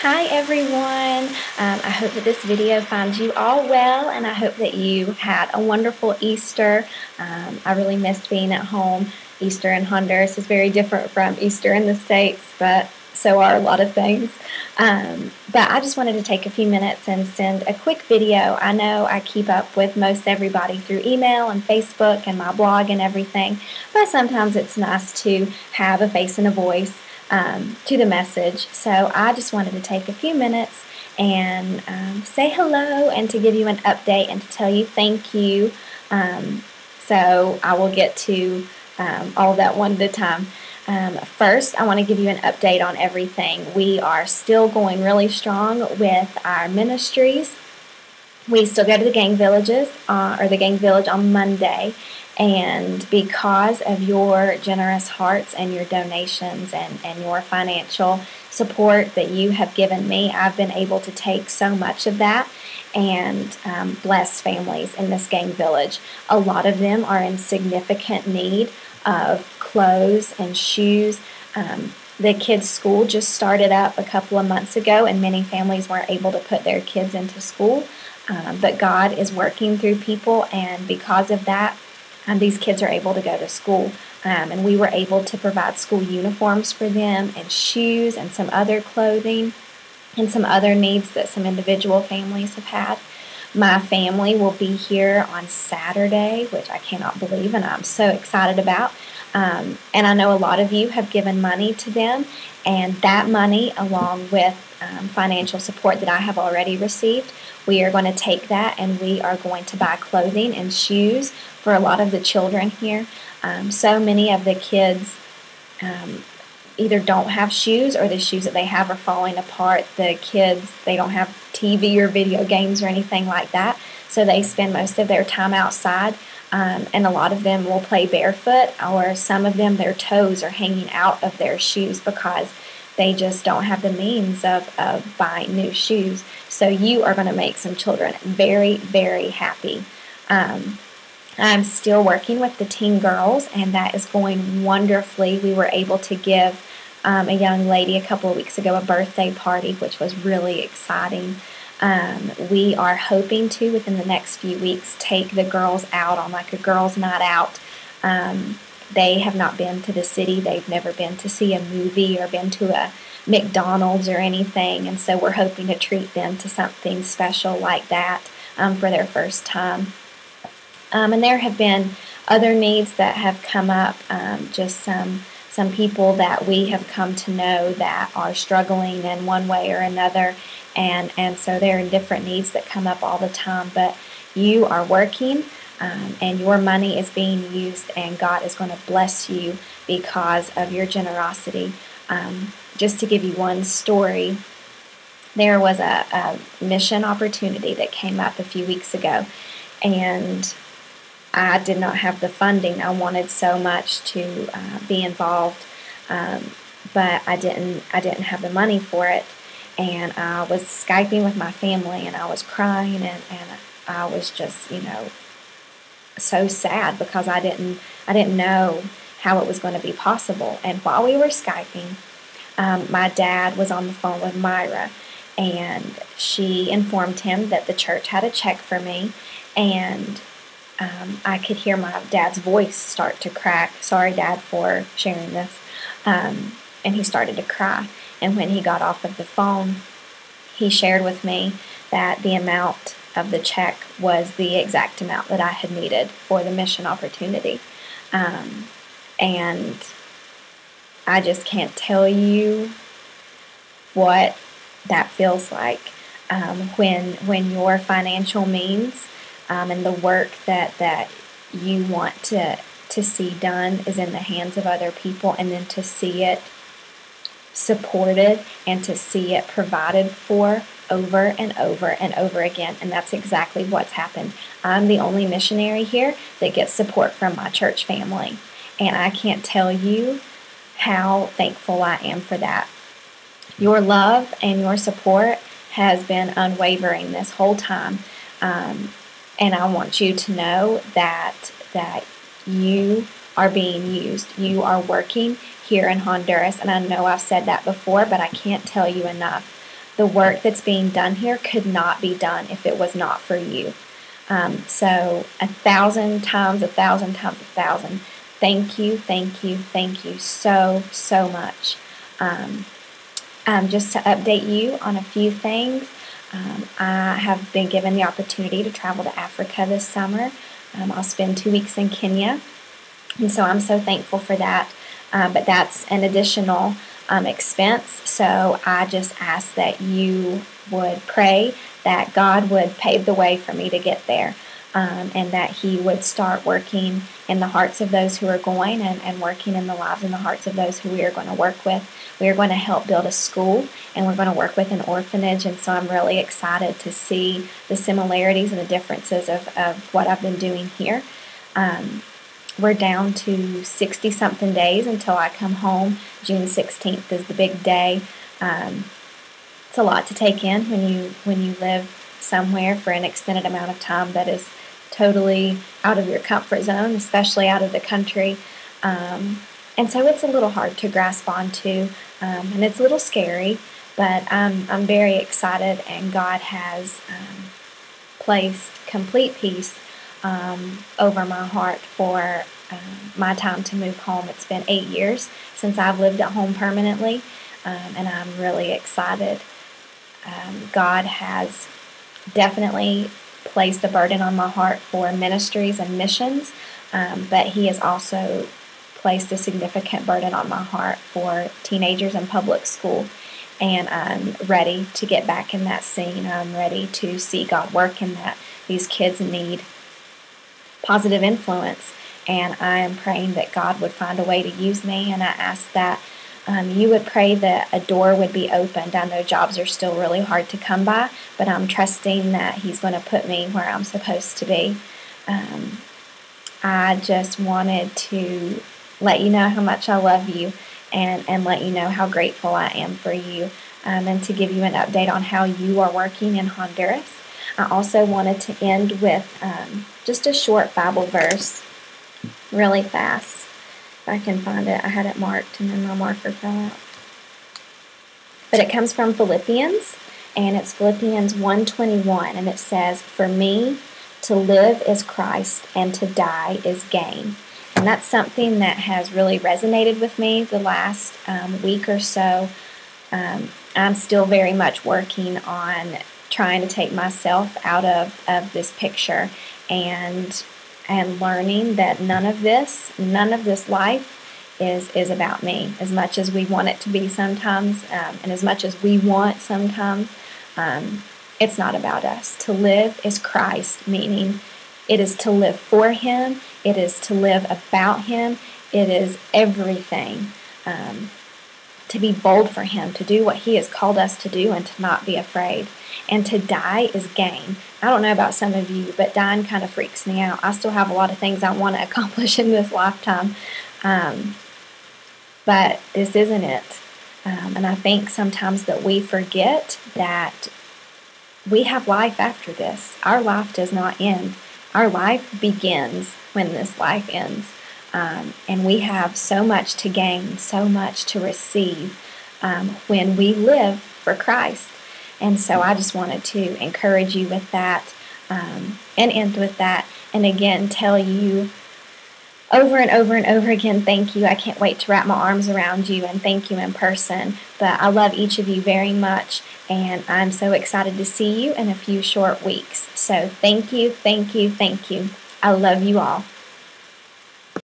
Hi everyone. I hope that this video finds you all well, and I hope that you had a wonderful Easter. I really missed being at home. Easter in Honduras is very different from Easter in the States, but so are a lot of things. But I just wanted to take a few minutes and send a quick video. I know I keep up with most everybody through email and Facebook and my blog and everything, but sometimes it's nice to have a face and a voice to the message. So I just wanted to take a few minutes and say hello and to give you an update and to tell you thank you. So I will get to all of that one at a time. First, I want to give you an update on everything. We are still going really strong with our ministries. We still go to the gang villages, or the gang village on Monday, and because of your generous hearts and your donations and your financial support that you have given me, I've been able to take so much of that and bless families in this gang village. A lot of them are in significant need of clothes and shoes. The kids' school just started up a couple of months ago, and many families weren't able to put their kids into school. But God is working through people, and because of that, these kids are able to go to school. And we were able to provide school uniforms for them and shoes and some other clothing and some other needs that some individual families have had. My family will be here on Saturday, which I cannot believe and I'm so excited about. And I know a lot of you have given money to them, and that money, along with financial support that I have already received, we are going to take that and we are going to buy clothing and shoes for a lot of the children here. So many of the kids either don't have shoes, or the shoes that they have are falling apart. The kids, they don't have TV or video games or anything like that, so they spend most of their time outside. And a lot of them will play barefoot, or some of them, their toes are hanging out of their shoes because they just don't have the means of buying new shoes. So you are going to make some children very, very happy. I'm still working with the teen girls, and that is going wonderfully. We were able to give a young lady a couple of weeks ago a birthday party, which was really exciting. We are hoping to, within the next few weeks, take the girls out on like a girls' night out. They have not been to the city. They've never been to see a movie or been to a McDonald's or anything, and so we're hoping to treat them to something special like that for their first time. And there have been other needs that have come up, just some people that we have come to know that are struggling in one way or another, and so there are different needs that come up all the time. But you are working, and your money is being used, and God is going to bless you because of your generosity. Just to give you one story, there was a mission opportunity that came up a few weeks ago, and I did not have the funding. I wanted so much to be involved, but I didn't have the money for it. And I was Skyping with my family, and I was crying, and I was just, so sad because I didn't know how it was going to be possible. And while we were Skyping, my dad was on the phone with Myra, and she informed him that the church had a check for me, and I could hear my dad's voice start to crack. Sorry, Dad, for sharing this. And he started to cry. And when he got off of the phone, he shared with me that the amount of the check was the exact amount that I had needed for the mission opportunity. And I just can't tell you what that feels like when your financial means and the work that you want to see done is in the hands of other people, and then to see it supported and to see it provided for over and over and over again. And that's exactly what's happened. I'm the only missionary here that gets support from my church family, and I can't tell you how thankful I am for that. Your love and your support has been unwavering this whole time. And I want you to know that you are being used. You are working here in Honduras, and I know I've said that before, but I can't tell you enough. the work that's being done here could not be done if it was not for you. So 1,000 times, 1,000 times, 1,000. Thank you, thank you, thank you so, so much. Just to update you on a few things, I have been given the opportunity to travel to Africa this summer. I'll spend 2 weeks in Kenya, and so I'm so thankful for that. But that's an additional expense, so I just ask that you would pray that God would pave the way for me to get there, and that He would start working in the hearts of those who are going, and working in the lives and the hearts of those who we are going to work with. We are going to help build a school, and we're going to work with an orphanage, and so I'm really excited to see the similarities and the differences of what I've been doing here. We're down to 60-something days until I come home. June 16th is the big day. It's a lot to take in when you live somewhere for an extended amount of time that is totally out of your comfort zone, especially out of the country. And so it's a little hard to grasp onto, and it's a little scary, but I'm very excited, and God has placed complete peace over my heart for my time to move home. It's been 8 years since I've lived at home permanently, and I'm really excited. God has definitely placed a burden on my heart for ministries and missions, but He has also placed a significant burden on my heart for teenagers in public school, and I'm ready to get back in that scene. I'm ready to see God work in that. These kids need positive influence, and I am praying that God would find a way to use me, and I ask that you would pray that a door would be opened. I know jobs are still really hard to come by, but I'm trusting that He's going to put me where I'm supposed to be. I just wanted to let you know how much I love you, and let you know how grateful I am for you, and to give you an update on how you are working in Honduras. I also wanted to end with just a short Bible verse, really fast. If I can find it, I had it marked and then my marker fell out. But it comes from Philippians, and it's Philippians 1:21, and it says, "For me, to live is Christ, and to die is gain." And that's something that has really resonated with me the last week or so. I'm still very much working on trying to take myself out of this picture, and learning that none of this life is about me, as much as we want it to be sometimes, and as much as we want sometimes. It's not about us. To live is Christ, meaning it is to live for Him. It is to live about Him. It is everything. To be bold for Him, to do what He has called us to do, and to not be afraid. And to die is gain. I don't know about some of you, but dying kind of freaks me out. I still have a lot of things I want to accomplish in this lifetime, but this isn't it. And I think sometimes that we forget that we have life after this. Our life does not end. Our life begins when this life ends. And we have so much to gain, so much to receive when we live for Christ. And so I just wanted to encourage you with that, and end with that. And again, tell you over and over and over again, thank you. I can't wait to wrap my arms around you and thank you in person. But I love each of you very much, and I'm so excited to see you in a few short weeks. So thank you, thank you, thank you. I love you all.